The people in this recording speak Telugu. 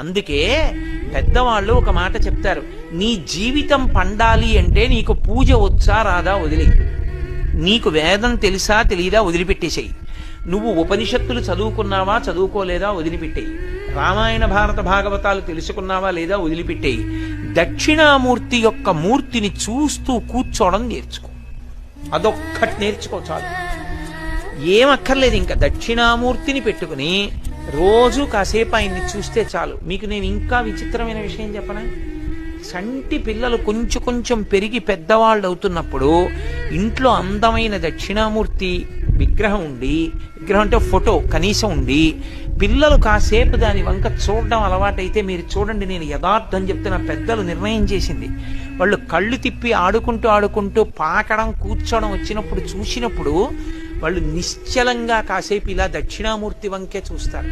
అందుకే పెద్దవాళ్ళు ఒక మాట చెప్తారు, నీ జీవితం పండాలి అంటే నీకు పూజ వచ్చా రాదా వదిలి, నీకు వేదం తెలుసా తెలియదా వదిలిపెట్టేసేయి, నువ్వు ఉపనిషత్తులు చదువుకున్నావా చదువుకోలేదా వదిలిపెట్టేయి, రామాయణ భారత భాగవతాలు తెలుసుకున్నావా లేదా వదిలిపెట్టేయి, దక్షిణామూర్తి యొక్క మూర్తిని చూస్తూ కూర్చోవడం నేర్చుకో. అదొక్కటి నేర్చుకో చాలు, ఏమక్కర్లేదు. ఇంకా దక్షిణామూర్తిని పెట్టుకుని రోజు కాసేపు ఆయన్ని చూస్తే చాలు. మీకు నేను ఇంకా విచిత్రమైన విషయం చెప్పనా? సంటి పిల్లలు కొంచెం కొంచెం పెరిగి పెద్దవాళ్ళు అవుతున్నప్పుడు ఇంట్లో అందమైన దక్షిణామూర్తి విగ్రహం ఉండి, విగ్రహం అంటే ఫోటో కనీసం ఉండి, పిల్లలు కాసేపు దాని వంక చూడడం అలవాటైతే మీరు చూడండి, నేను యథార్థం చెప్తున్న, పెద్దలు నిర్ణయం చేసింది, వాళ్ళు కళ్ళు తిప్పి ఆడుకుంటూ ఆడుకుంటూ పాకడం కూర్చోవడం వచ్చినప్పుడు చూసినప్పుడు వాళ్ళు నిశ్చలంగా కాసేపు ఇలా దక్షిణామూర్తి వంకే చూస్తారు.